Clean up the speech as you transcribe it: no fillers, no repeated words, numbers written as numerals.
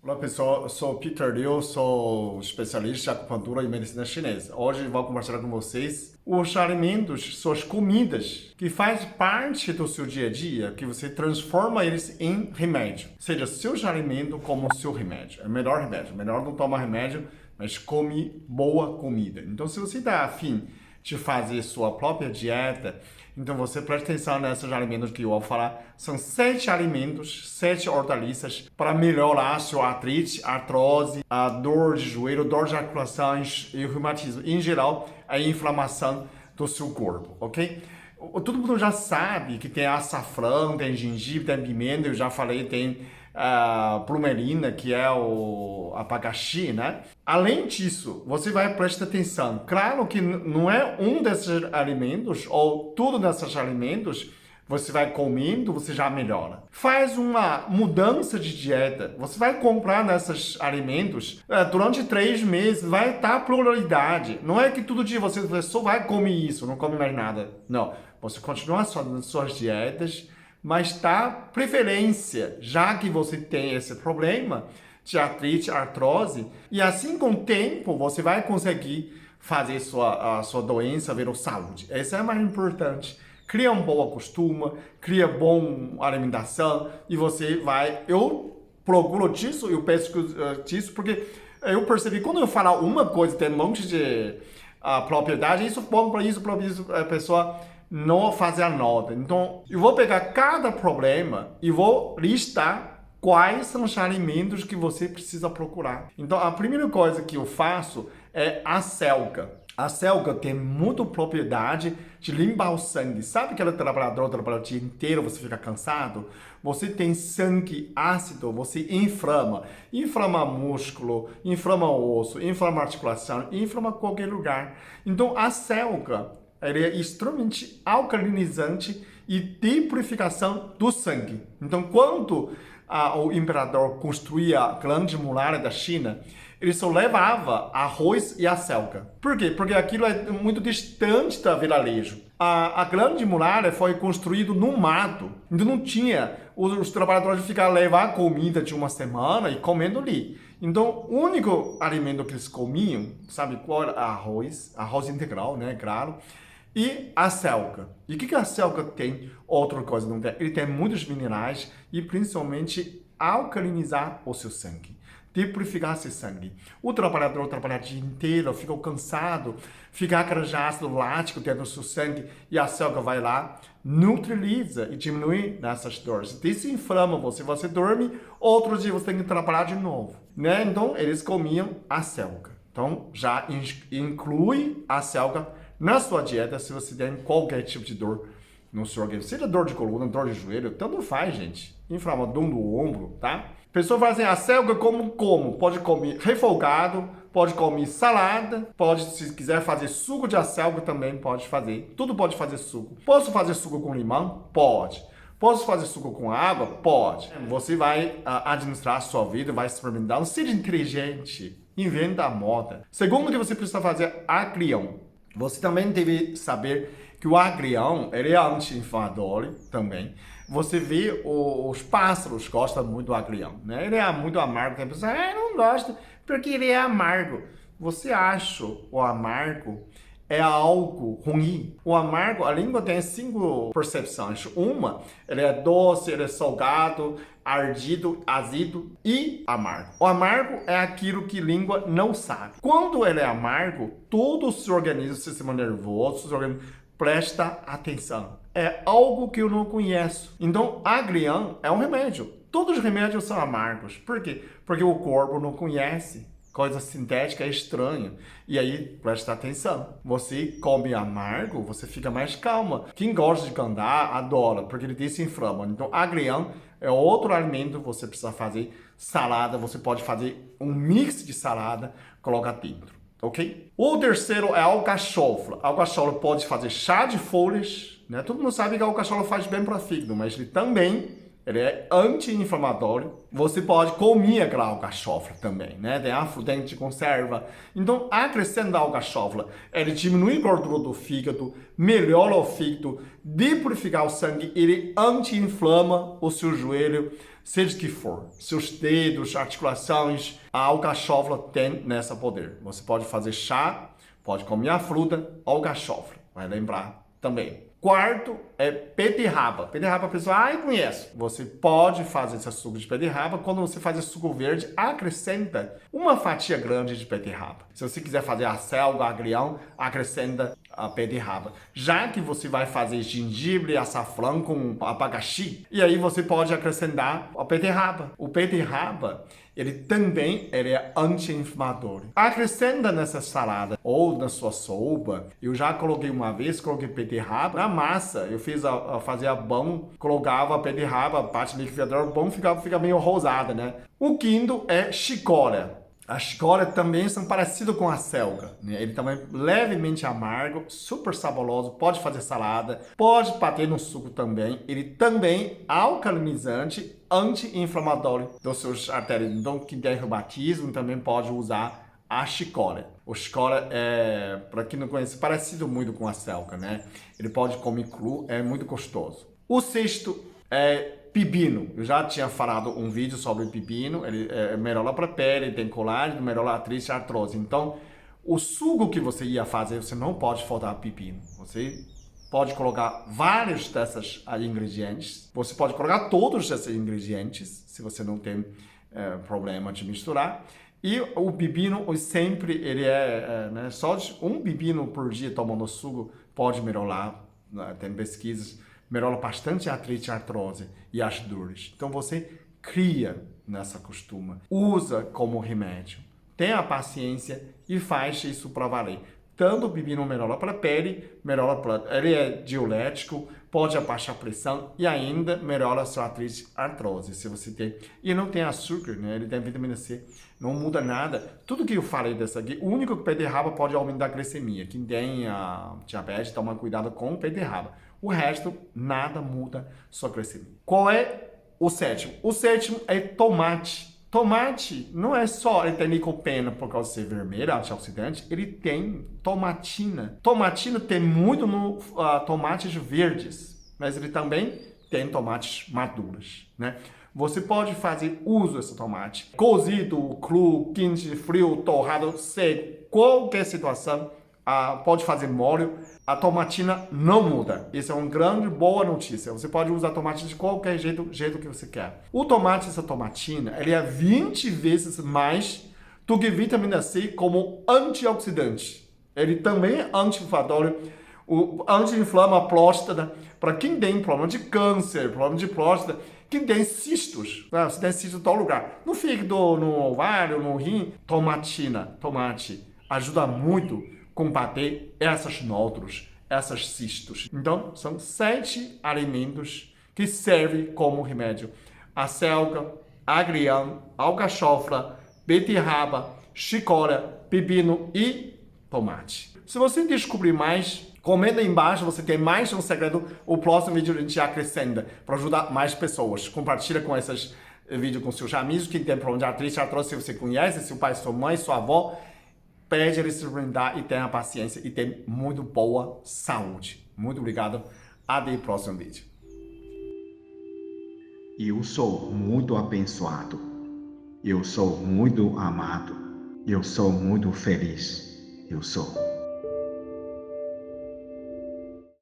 Olá pessoal, eu sou o Peter Liu, sou especialista em acupuntura e medicina chinesa. Hoje vou conversar com vocês os alimentos, suas comidas, que faz parte do seu dia a dia, que você transforma eles em remédio. Ou seja, seus alimentos como seu remédio. É o melhor remédio. Melhor não tomar remédio, mas come boa comida. Então, se você está afim de fazer sua própria dieta, então você presta atenção nesses alimentos que eu vou falar. São 7 alimentos, 7 hortaliças para melhorar a sua artrite, artrose, a dor de joelho, dor de articulação e o reumatismo. Em geral, a inflamação do seu corpo, ok? Todo mundo já sabe que tem açafrão, tem gengibre, tem pimenta, eu já falei, tem plumerina, que é o abacaxi, né? Além disso, você vai prestar atenção. Claro que não é um desses alimentos ou tudo desses alimentos você vai comendo, você já melhora. Faz uma mudança de dieta. Você vai comprar nesses alimentos durante 3 meses, vai dar prioridade. Não é que todo dia você só vai comer isso, não come mais nada. Não. Você continua suas dietas, mas dá preferência, já que você tem esse problema de artrite, artrose, e assim com o tempo você vai conseguir fazer a sua doença virar saúde. Isso é mais importante. Cria um bom costume, cria boa alimentação e você vai... Eu procuro disso, eu pesquiso disso, porque eu percebi, quando eu falar uma coisa, tem um monte de propriedade, isso é bom para isso, a pessoa não fazer a nota. Então, eu vou pegar cada problema e vou listar quais são os alimentos que você precisa procurar. Então, a primeira coisa que eu faço é a selga. A selga tem muita propriedade de limpar o sangue. Sabe aquele trabalhador trabalha o dia inteiro, você fica cansado? Você tem sangue ácido, você inflama. Inflama músculo, inflama osso, inflama articulação, inflama qualquer lugar. Então, a selga, ele é extremamente alcalinizante e de purificação do sangue. Então, quando o imperador construía a grande muralha da China, ele só levava arroz e a selga. Por quê? Porque aquilo é muito distante do vilarejo. A grande muralha foi construída no mato. Então não tinha os trabalhadores ficar levar comida de uma semana e comendo ali. Então o único alimento que eles comiam, sabe qual era? Arroz integral, né? Claro. E a selga. E o que a selga tem? Outra coisa não tem. Ele tem muitos minerais e principalmente alcalinizar o seu sangue. De purificar seu sangue. O trabalhador trabalha o dia inteiro, fica cansado, fica aquele ácido lático dentro do seu sangue e a selga vai lá, neutraliza e diminui essas dores. Desinflama você, você dorme, outro dia você tem que trabalhar de novo. Né? Então, eles comiam a selga. Então, já inclui a selga na sua dieta se você tem qualquer tipo de dor no seu organismo. Seja dor de coluna, dor de joelho, tanto faz, gente. Inflamação do ombro, tá? Pessoa fala assim, a selga como? Pode comer refogado, pode comer salada, pode, se quiser fazer suco de acelga também pode fazer. Tudo pode fazer suco. Posso fazer suco com limão? Pode. Posso fazer suco com água? Pode. Você vai administrar a sua vida, vai experimentar. Seja inteligente. Inventa a moda. Segundo que você precisa fazer, agrião. Você também deve saber que o agrião, ele é anti-inflamatório também. Você vê os pássaros gostam muito do agrião, né? Ele é muito amargo. Tem pessoas, não gosta porque ele é amargo. Você acha o amargo é algo ruim? O amargo, a língua tem 5 percepções. Uma, ele é doce, ele é salgado, ardido, azedo e amargo. O amargo é aquilo que a língua não sabe. Quando ele é amargo, todo o seu organismo, o sistema nervoso, o seu organismo presta atenção. É algo que eu não conheço. Então, agrião é um remédio. Todos os remédios são amargos. Por quê? Porque o corpo não conhece. Coisa sintética é estranha. E aí, presta atenção. Você come amargo, você fica mais calma. Quem gosta de andar, adora, porque ele desinflama. Então, agrião é outro alimento que você precisa fazer. Salada, você pode fazer um mix de salada, coloca dentro. Ok? O terceiro é alcachofra. Alcachofra pode fazer chá de folhas, né? Todo mundo sabe que a alcachofra faz bem para o fígado, mas ele também Ele é anti-inflamatório. Você pode comer aquela alcachofra também, né? Tem a fruta de conserva. Então, acrescenta a alcachofra. Ele diminui a gordura do fígado, melhora o fígado, depurifica o sangue, ele anti-inflama o seu joelho, seja o que for. Seus dedos, articulações, a alcachofra tem nesse poder. Você pode fazer chá, pode comer a fruta, alcachofra. Vai lembrar também. Quarto é beterraba. Beterraba a pessoa, conhece. Você pode fazer esse suco de beterraba. Quando você faz esse suco verde, acrescenta uma fatia grande de beterraba. Se você quiser fazer a selga, agrião, acrescenta a beterraba. Já que você vai fazer gengibre, açafrão com abacaxi, e aí você pode acrescentar a beterraba. O beterraba, ele é anti-inflamatório. Acrescenta nessa salada ou na sua sopa. Eu já coloquei uma vez, coloquei beterraba na massa. Eu fazia pão, colocava a beterraba, parte liquidificador, o pão fica meio rosada, né? O quinto é chicória. A chicória também são parecidos com a selga, né? Ele também é levemente amargo, super saboroso, pode fazer salada, pode bater no suco também. Ele também é alcalinizante, anti-inflamatório dos seus artérias. Então, quem tem reumatismo também pode usar a chicória. O chicória é, para quem não conhece, parecido muito com a selga, né? Ele pode comer cru, é muito gostoso. O sexto é pepino. Eu já tinha falado um vídeo sobre pepino. Ele é melhor para a pele, tem colágeno, melhor a artrite e artrose. Então, o suco que você ia fazer, você não pode faltar pepino. Você pode colocar vários desses ingredientes. Você pode colocar todos esses ingredientes, se você não tem problema de misturar. E o pepino sempre, ele né, só um pepino por dia tomando suco pode melhorar, né, tem pesquisas, melhora bastante a artrite, a artrose e as dores. Então você cria nessa costuma, usa como remédio, tenha paciência e faz isso para valer. Tanto o pepino melhora para a pele, ele é diurético, pode abaixar a pressão e ainda melhora a sua artrite, artrose, se você tem. E não tem açúcar, né? Ele tem vitamina C, não muda nada. Tudo que eu falei dessa aqui, o único que beterraba pode aumentar a glicemia. Quem tem diabetes, toma cuidado com beterraba. O resto, nada muda sua glicemia. Qual é o sétimo? O sétimo é tomate. Tomate não é só ele tem licopeno por causa de ser vermelho, antioxidante, ele tem tomatina. Tomatina tem muito no tomates verdes, mas ele também tem tomates maduros, né? Você pode fazer uso desse tomate cozido, cru, quente, frio, torrado, seco, qualquer situação. Pode fazer molho, a tomatina não muda. Isso é uma grande boa notícia. Você pode usar tomate de qualquer jeito que você quer. O tomate, essa tomatina, ele é 20 vezes mais do que vitamina C como antioxidante. Ele também é anti-inflamatório, anti-inflama a próstata. Para quem tem problema de câncer, problema de próstata, quem tem cistos, você tem cistos em todo lugar, no fígado, no ovário, no rim, tomate ajuda muito combater essas nódulos, essas cistos. Então, são 7 alimentos que servem como remédio. A selga, agrião, alcachofra, beterraba, chicória, pepino e tomate. Se você descobrir mais, comenta aí embaixo, você tem mais um segredo. O próximo vídeo a gente acrescenta para ajudar mais pessoas. Compartilha com esses vídeos com seus amigos que tem problema de artrite, artrose, se você conhece, seu pai, sua mãe, sua avó. Pede eles se brindar e tenha paciência e ter muito boa saúde. Muito obrigado. Até o próximo vídeo. Eu sou muito abençoado. Eu sou muito amado. Eu sou muito feliz. Eu sou.